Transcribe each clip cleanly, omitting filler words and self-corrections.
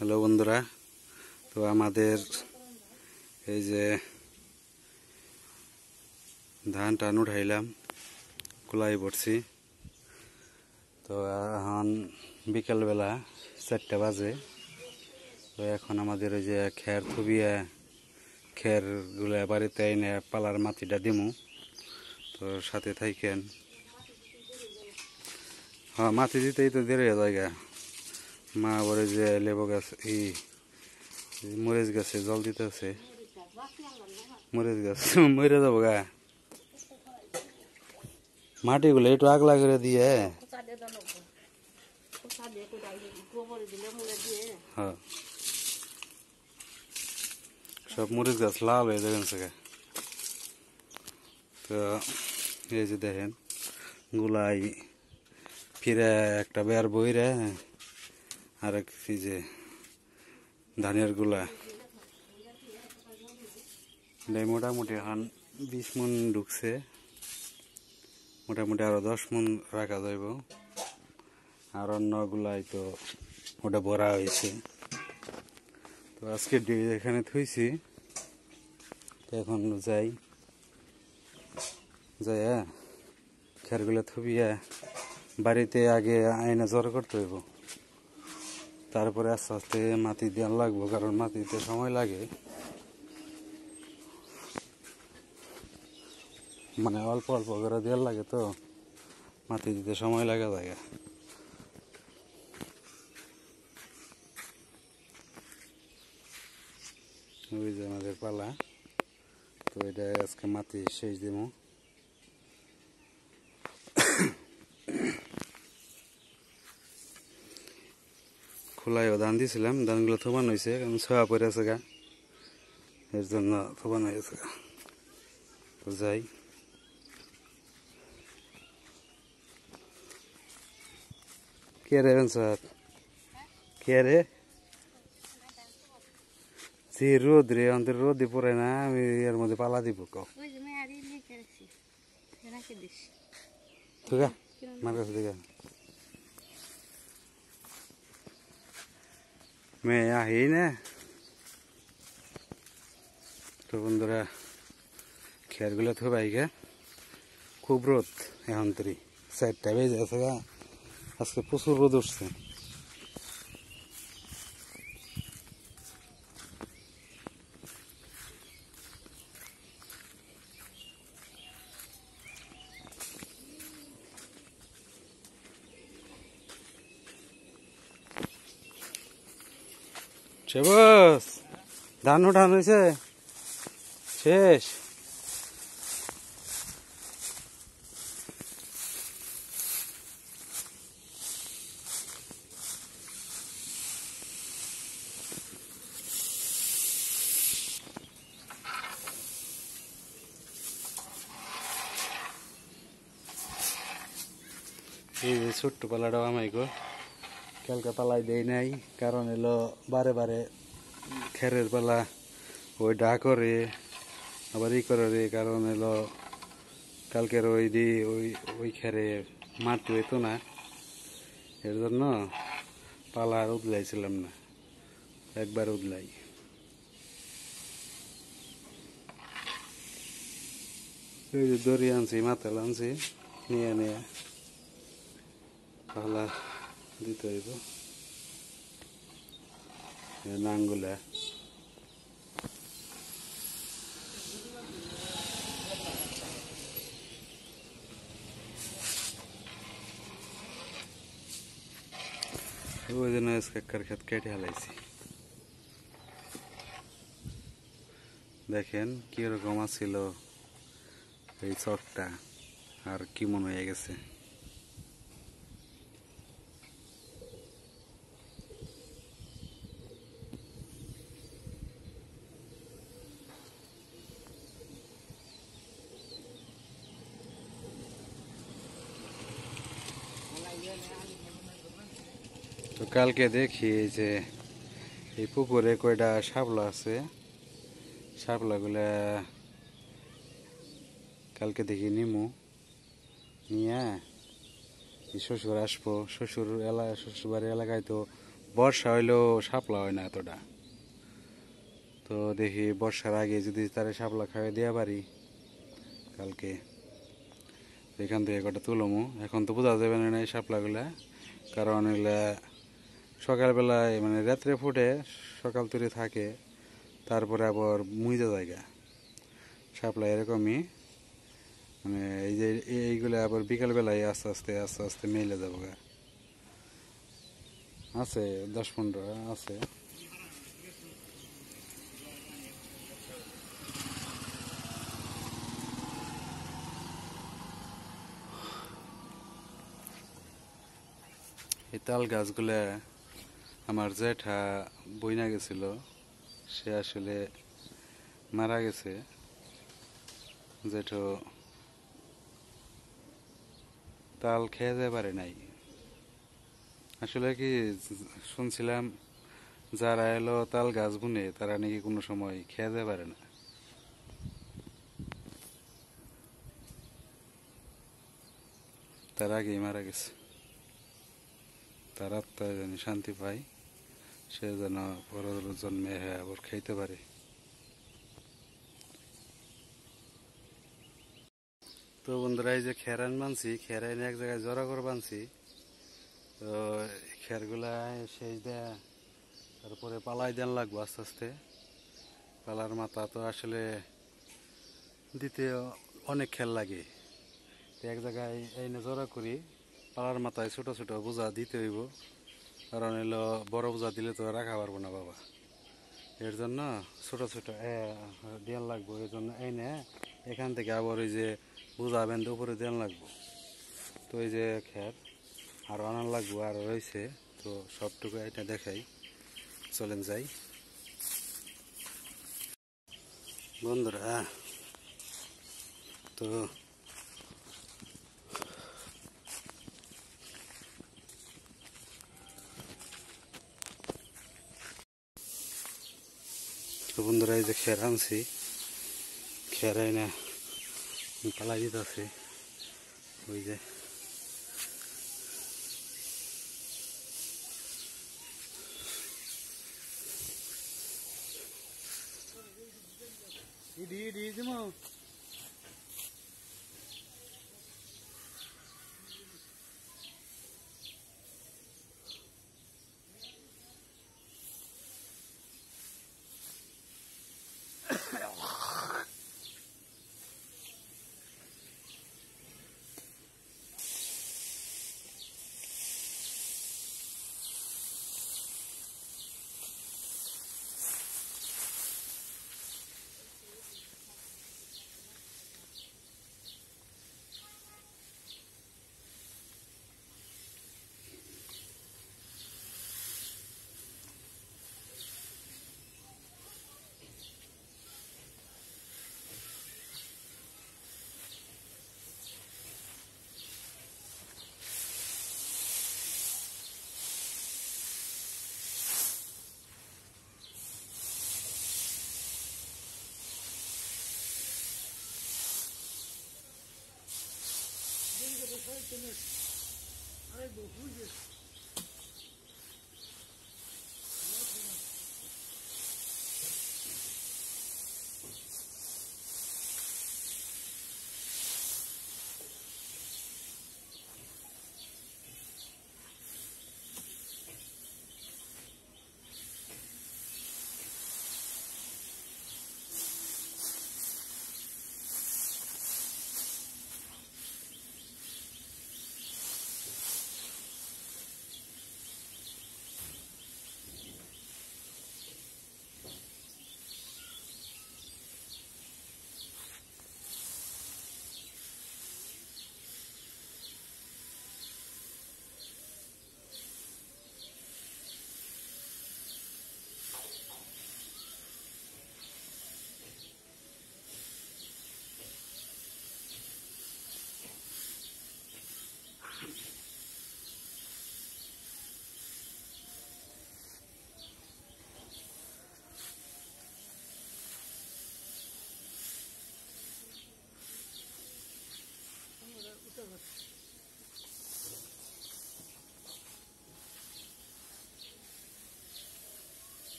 Hello বন্ধুরা, তো আমাদের এই যে ধান টান উঠাইলাম, কুলাই পড়ছি। তো এখন বিকালবেলা 4টা বাজে। তো এখন আমাদের ওই যে খের থুবিয়া খেরগুলা বাড়িতে এনে পালার মাটিটা দিমু। তো সাথে থাকেন। হ্যাঁ, মাটি দিতেই তো দেরি হয়ে যায়। মা বলে যে লেবু গাছ মরিচ গাছে জল দিতে আছে। মরিচ গাছ মরে যাবো গা। মাটিগুলো একটু আগলা করে দিয়ে হ্যাঁ, সব মরিচ গাছ লাল হয়ে যাবেন সেটা। তো এই যে দেখেন গুলাই ফিরে একটা বের বইরে আর এক যে ধানের গুলা মোটামুটি এখন 20 মন ঢুকছে। মোটামুটি আরো 10 মন রাখা যাইব। আর অন্যগুলাই তো ওটা ভরা হয়েছে। তো আজকে এখানে থুইছি। তো এখন যাই খেরগুলো থুবিয়া বাড়িতে আগে আয়না জড়ো করতে হইব, তারপরে আস্তে আস্তে মাটি দেওয়া লাগবো, কারণ মাটিতে সময় লাগে। মানে অল্প অল্প করে দেওয়ার লাগে, তো মাটি দিতে সময় লাগে যায়। ওই যে আমাদের পালা। তো এটা আজকে মাটি শেষ দিব। খোলায়ও ধান দিয়েছিলাম, ধানগুলো থোবান হয়েছে, কারণ ছোয়া পড়ে আছে গা, এর জন্য থোবান হয়েছে গা। তো যাই, কে রে স্যার, কে রে? যে রোদ রে, আমাদের রোদে পড়ে না, আমি এর মধ্যে পালা দিব কো মার কাছে দেখা মেয়ে আহি না। তো বন্ধুরা, খেরগুলো থবাই গে, খুব রোদ এখন তরি 4টা বেজে আছে গা। আজকে প্রচুর রোদ উঠছে। বস ধান উঠান হয়েছে, শেষ। এই যে ছোট্ট পালাটাও আমাইগো কালকে পালাই দেই নাই, কারণ এলো বারে বারে খেরের পালা ওই ডা করে আবার ই করে রে, কারণ এলো কালকের ওই খেরে মাটি হইতো না, এর জন্য পালা আর উদলাইছিলাম না, একবার উদলাই। ওই যে দড়ি আনছি, মাথাল আনছি, নিয়ে নিয়ে পালা দিতে হইব নাঙ্গুলা। ওই জন্য কাকার ক্ষেত কেটে হালাইছি। দেখেন কিরকম আছিল এই চটটা, আর কি মনে হয়ে গেছে। তো কালকে দেখি যে এই পুকুরে কয়টা শাপলা আছে, শাপলাগুলা কালকে দেখি নিমু, নিয়ে শ্বশুর আসবো। শ্বশুরবাড়ির এলাকায় তো বর্ষা হইলেও শাপলা হয় না এতটা। তো দেখি বর্ষার আগে যদি তারে শাপলা খাইয়ে দেওয়া পারি কালকে, এখান থেকে কটা তুলমু। এখন তো বোঝা যাবে না এই শাপলাগুলা, কারণ এগুলা সকালবেলায় মানে রাত্রে ফুটে, সকাল তৈরি থাকে, তারপরে আবার মুইজা জায়গা শাপলা এরকমই। মানে এই যে এইগুলো আবার বিকালবেলায় আস্তে আস্তে আস্তে আস্তে মেলে যাবো গা। আছে 10-15 আছে। এই তাল গাছগুলা আমার জেঠা বইনা গেছিল, সে আসলে মারা গেছে। জেঠো তাল খেয়ে যেতে পারে নাই। আসলে কি শুনছিলাম যারা এলো তাল গাছ বুনে তারা নাকি কোনো সময় খেয়ে যেতে পারে না। তার আগেই মারা গেছে। তার আত্মা যেন শান্তি পায়, সে যেন পরের জন্মে আবার খাইতে পারে। তো বন্ধুরা, এই যে খেরান বানছি, খেরান এক জায়গায় জড়া করে বানছি। তো খেরগুলা শেষ দেয়া, তারপরে পালাই দেন লাগবো আস্তে আস্তে। পালার মাথা তো আসলে দিতে অনেক খেল লাগে। এক জায়গায় এনে জড়া করি, পালার মাথায় ছোট ছোট বোঝা দিতে হইব, কারণ এলো বড় বোঝা দিলে তো রাখা পারবো না বাবা। এর জন্য ছোট ছোট দেন লাগবো। এর জন্য এনে এখান থেকে আবার ওই যে বোঝা বেঁধে উপরে দেন লাগবো। তো এই যে খের আর আনার লাগবো, আর রয়েছে। তো সবটুকু এটা দেখাই, চলেন যাই বন্ধুরা। তো বন্ধুরা, এই যে খের আনছি, খের এনে পালাই দিতেছি। ওই যে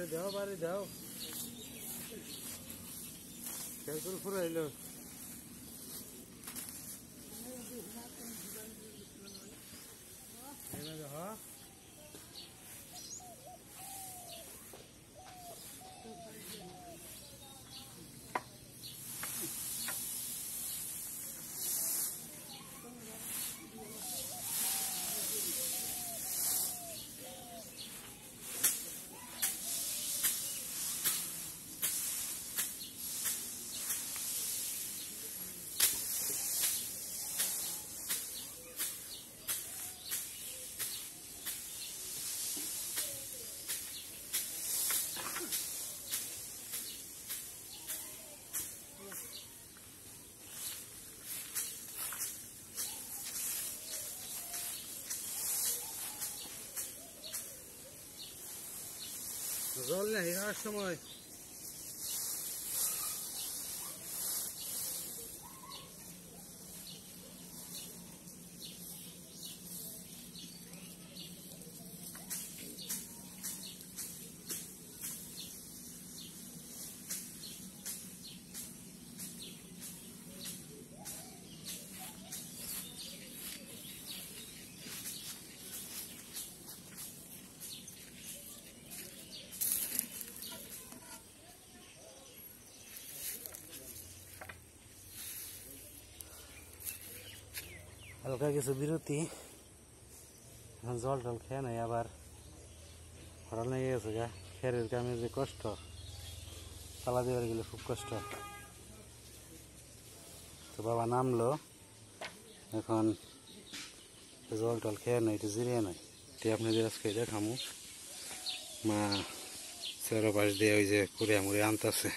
বাড়ি দাও খেলকুল ফুরাইলো হ্যাঁ জল নেই খাওয়ার সময় হালকা কিছু বিরতি এখন জল টল খেয়ে নাই আবার হঠাৎ লেগে গেছে গা খেরের কামে যে কষ্ট পালা দেওয়ার গেলে খুব কষ্ট তো বাবা নামলো এখন জল টল খেয়ে নাই একটু জিরিয়ে নাই এটি আপনাদের আজকে দেখামু মা চারো পাশ দিয়ে ওই যে কুড়িয়া মুড়িয়া আনতেছে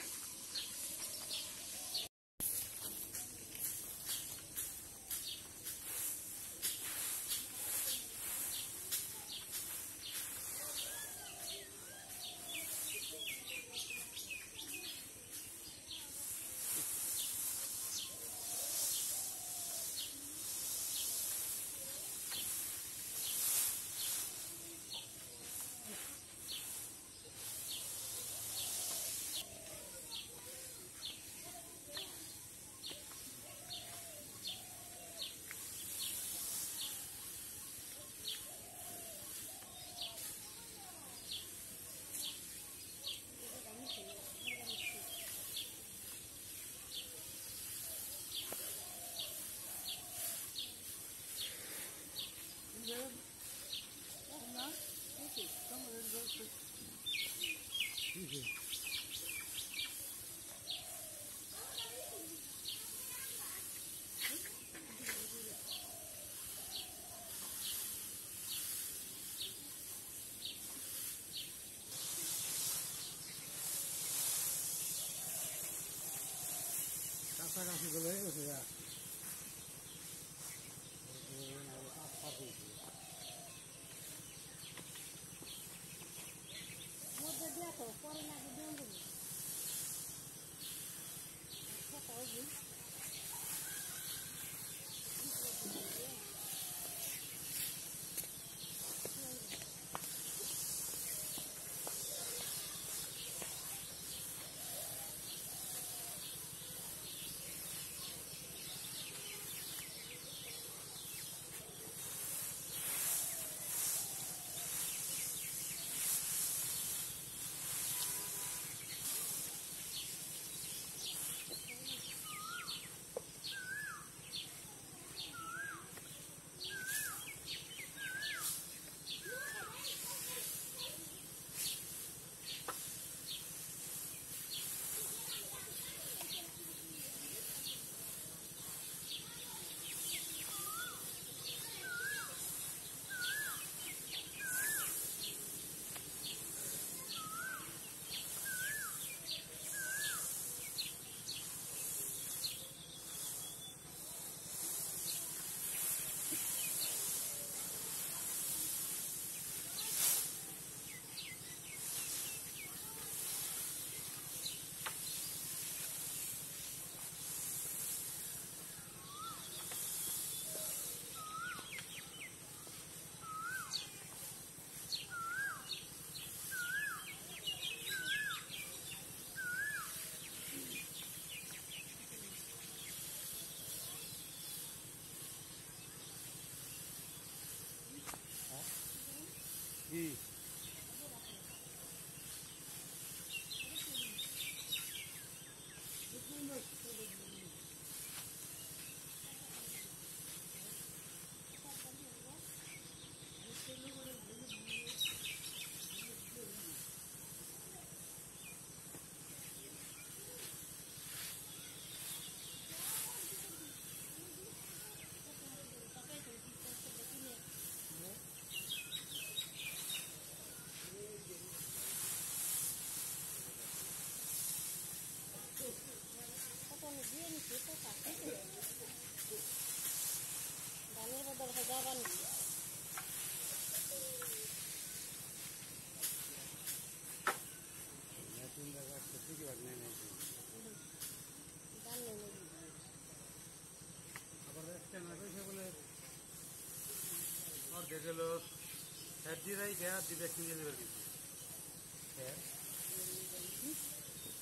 কাছাকাছি বলে গেছে গা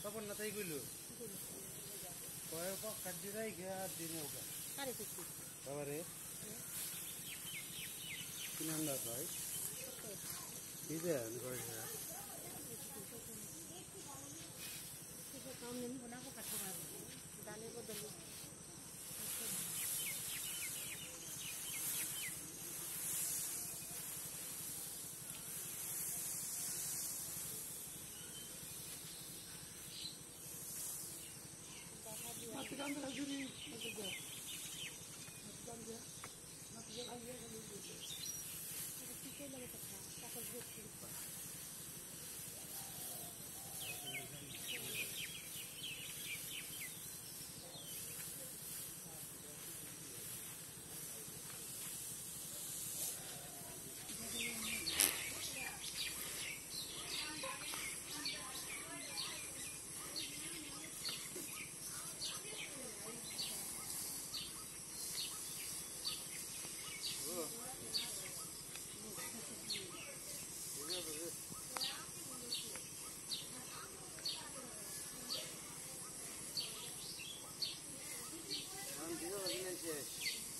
তখন না তাই কইলো কয় পক কাটি রাই গে আর দিন ওকা আরে কিছু বাবারে কি নাম দা ভাই কি দে আমি কই না কিছু কাম নেই বনা কো কাটি মারবো ডালে বদল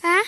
হ্যাঁ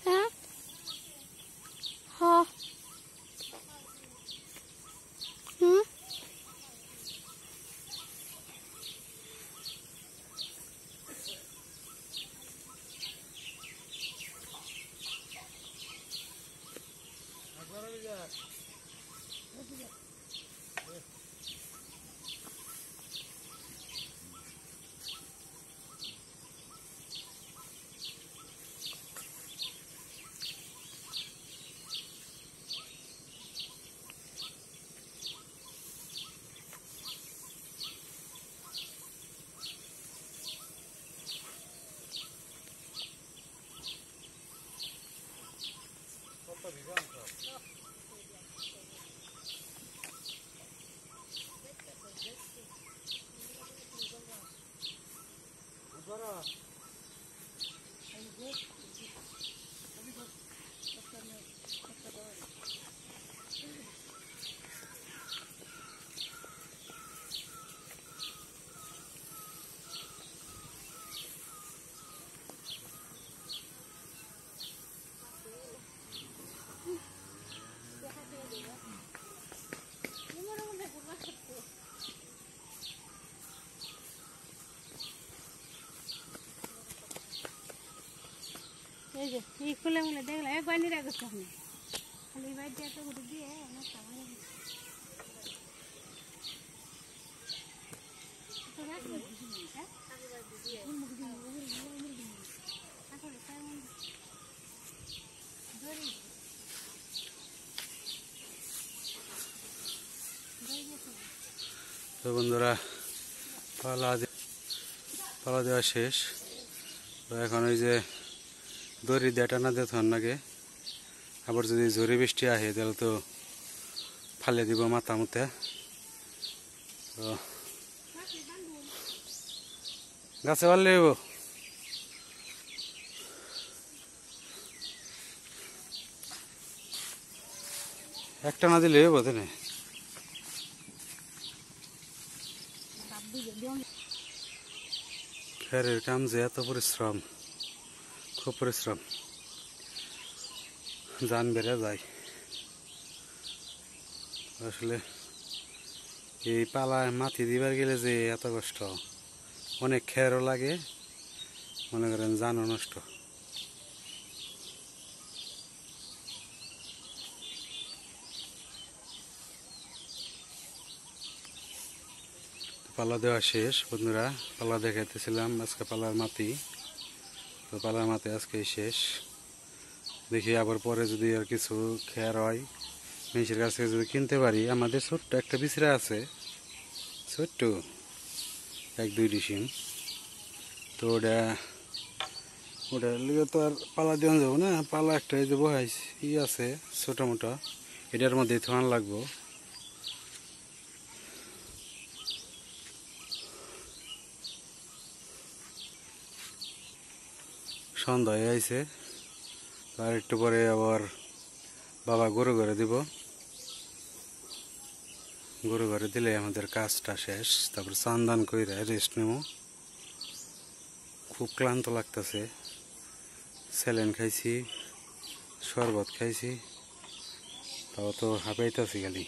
হ্যাঁ হ হুম এই যে এই খুলে মুলে দেখলে এক বানি রাখছ আমি খালি বাইর দিয়ে তো গুড দিয়ে না সামনে তো রাখ হ্যাঁ আগে বাইর দিয়ে মুখ দিয়ে তারপরে তাই মন ধরি তো বন্ধুরা পালা দেওয়া শেষ তো এখন ওই যে দড়ি দিয়ে টানা দিয়ে থন নাকি আবার যদি ঝড়ি বৃষ্টি আহে তাহলে তো ফালে দিব মাথা মতে তো গাছে পারলে হইব একটা না দিলে বোধ নেই। খেরের কাম যে এত পরিশ্রম, খুব পরিশ্রম, জান বেড়ে যায় আসলে। এই পালায় মাটি দিবার গেলে যে এত কষ্ট, অনেক খেরও লাগে, মনে করেন জানও নষ্ট। পালা দেওয়া শেষ বন্ধুরা, পালা দেখাইতেছিলাম আজকে পালার মাটি। তো পালার মাটি আজকে শেষ। দেখি আবার পরে যদি আর কিছু খেয়ার হয় মানুষের কাছ থেকে যদি কিনতে পারি। আমাদের ছোট্ট একটা বিছরা আছে, ছোট্ট 1-2 ডিসিম। তো ওটা লিগে তো আর পালা দেওয়া যাবো না। পালা একটা এই যে বহাই ই আছে ছোটো মোটো, এটার মধ্যে থান লাগবো। সন্ধ্যা হয়ে আইছে, আর একটু পরে আবার বাবা গরু ঘরে দিব। গরু ঘরে দিলে আমাদের কাজটা শেষ। তারপর চান কইরা রেস্ট নেব। খুব ক্লান্ত লাগতেছে। স্যালাইন খাইছি, শরবত খাইছি, তাও তো হাঁপাইতেছি খালি।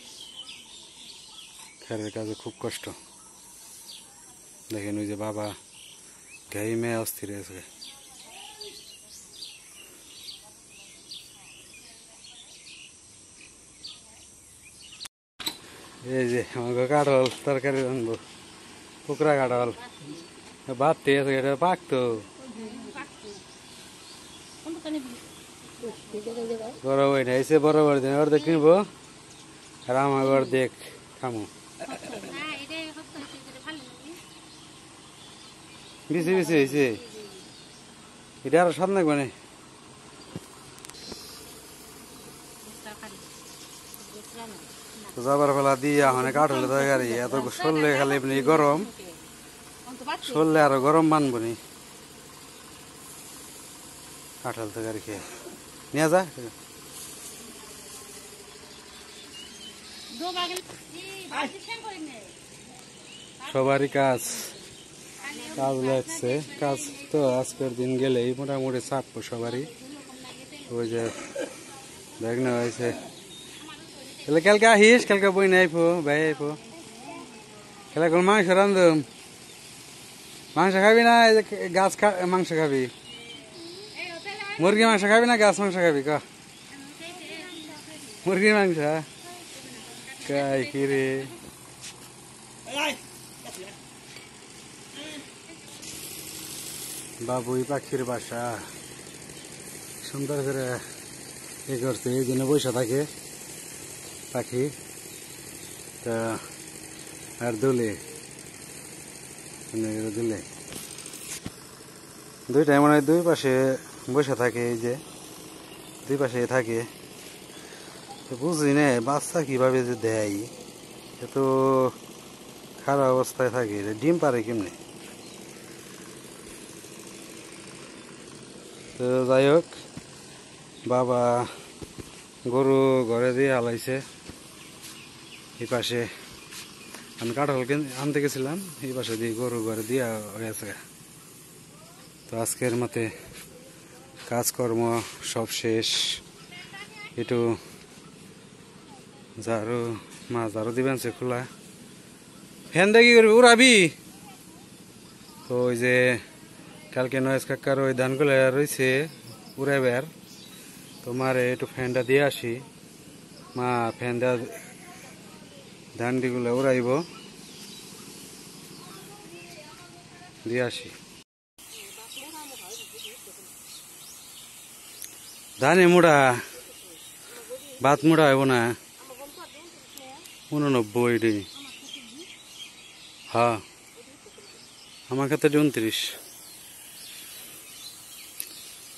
খেরের কাজে খুব কষ্ট। দেখেন ওই যে বাবা ঘাইমে অস্থির আছে। এই যে আমাকে কাঠল তরকারি রানবো, কুকরা কাঠল ভাত আছে, এটা পাকতো বড় বই না এসে বড় বড় দিন অর্ধেক কিনবো আর আমার অর্ধেক খামো। বেশি বেশি হয়েছে, এটা আরো স্বাদ লাগবে না। যাবার ফেলা দিয়ে মানে কাঠলে তরকারি এত সরলে খালি এমনি গরম, সরলে আরো গরম মানবো নি কাঁঠাল তরকারি খেয়ে নিয়ে যা। সবারই কাজ কাজ লাগছে, কাজ তো আজকের দিন গেলেই মোটামুটি চাপবো সবারই। ওই যে ব্যাগ নেওয়া হয়েছে, তাহলে কালকে আহিস, কালকে বই নাই আইফো ভাই আইফো। খেলা কোন মাংস রান্ধুম, মাংস খাবি না এই যে গাছ মাংস খাবি? মুরগি মাংস খাবি না গাছ মাংস খাবি? ক মুরগির মাংস কাই কি রে। বাবুই পাখির বাসা সুন্দর করে এ করছে, এই জন্য বসে থাকে পাখি। তা আর দুলে দুলে দুইটাই মানে দুই পাশে বসে থাকে, এই যে দুই পাশে থাকে। বুঝি না বাচ্চা কিভাবে যে দেয়, এত খারাপ অবস্থায় থাকে, ডিম পারে কেমনে। তো যাই হোক, বাবা গরু ঘরে দিয়ে হালাইছে। এই পাশে আমি কাঁঠাল আনতে গেছিলাম, এই পাশে দিয়ে গরু ঘরে দিয়ে গেছে। তো আজকের মতে কাজকর্ম সব শেষ। একটু ঝাড়ু ঝাড়ু দিবেন সে খোলা ফ্যান দিয়ে কি করবি উড়াবি? তো ওই যে কালকে নয়েজ কাকার ওই ধানগুলো রয়েছে উড়াইবার, তোমার একটু ফ্যানটা দিয়ে আসি। মা ফ্যান দেওয়া ধানডিগুলো উড়াইব, দিয়ে আসি। ধানে মুড়া ভাত মুড়া হইব না 89 হ্যাঁ, আমার ক্ষেত্রে 29,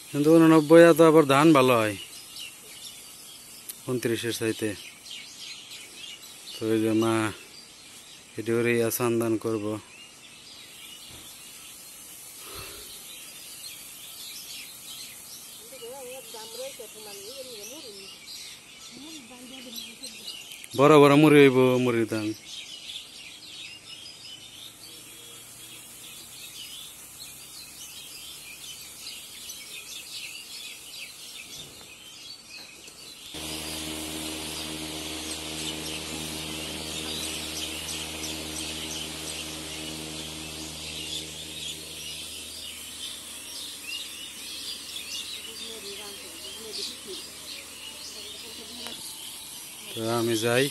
কিন্তু 89 তো আবার ধান ভালো হয় 29-এর চাইতে। তো ওই যে মা এটি করে আসান দান করবো। বড় বড় মুড়ি হইব মুড়ির দাম তো আমি যাই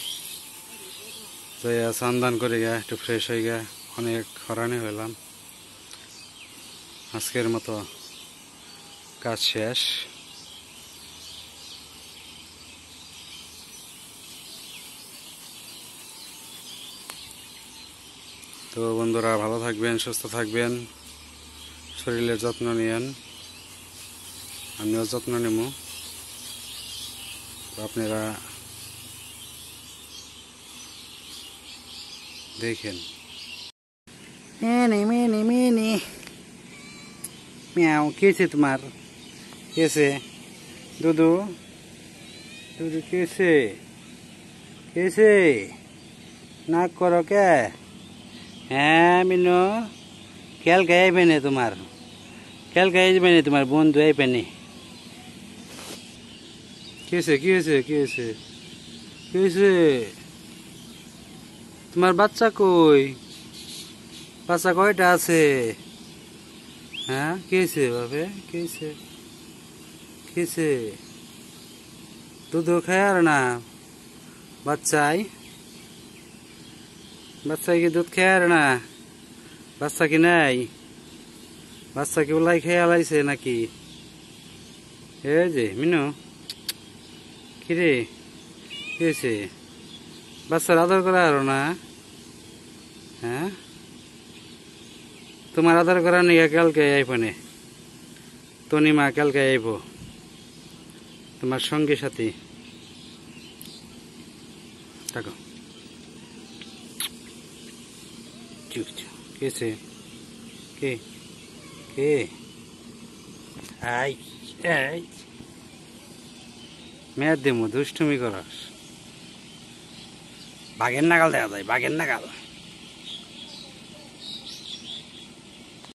স্নান করে গা একটু ফ্রেশ হয়ে গা অনেক হরানি হইলাম আজকের মতো কাজ শেষ তো বন্ধুরা ভালো থাকবেন সুস্থ থাকবেন শরীরের যত্ন নিয়েন আমিও যত্ন নেব আপনারা দেখেন মিয়াও কেছে তোমার কেছে দুদু দুদু কেছে কেছে নাক করো কে হ্যাঁ মিনু কালকে আইবে না তোমার কালকে আইবে না তোমার বন্ধু আইবে না কেছে কি হয়েছে কি হয়েছে কি হয়েছে তোমার বাচ্চা কই বাচ্চা কয়টা আছে হ্যাঁ কেছে বাপে কেছে কেছে দুধ খায় আর না বাচ্চাই বাচ্চা কি দুধ খায় আর না বাচ্চা কি নাই বাচ্চা কি ওলাই খেয়ে আলাইছে নাকি এ যে মিনু কিরে কি হয়েছে বাচ্চার আদর করা আর না হ্যাঁ তোমার আদর করা নিয়ে কালকে আইবনে তনিমা কালকে আইব তোমার সঙ্গী সাথী থাকো কেছে কে কে আই আই মেয়ের দেমু দুষ্টুমি করাস বাঘের নাগাল দেখা যায় বাঘের নাগাল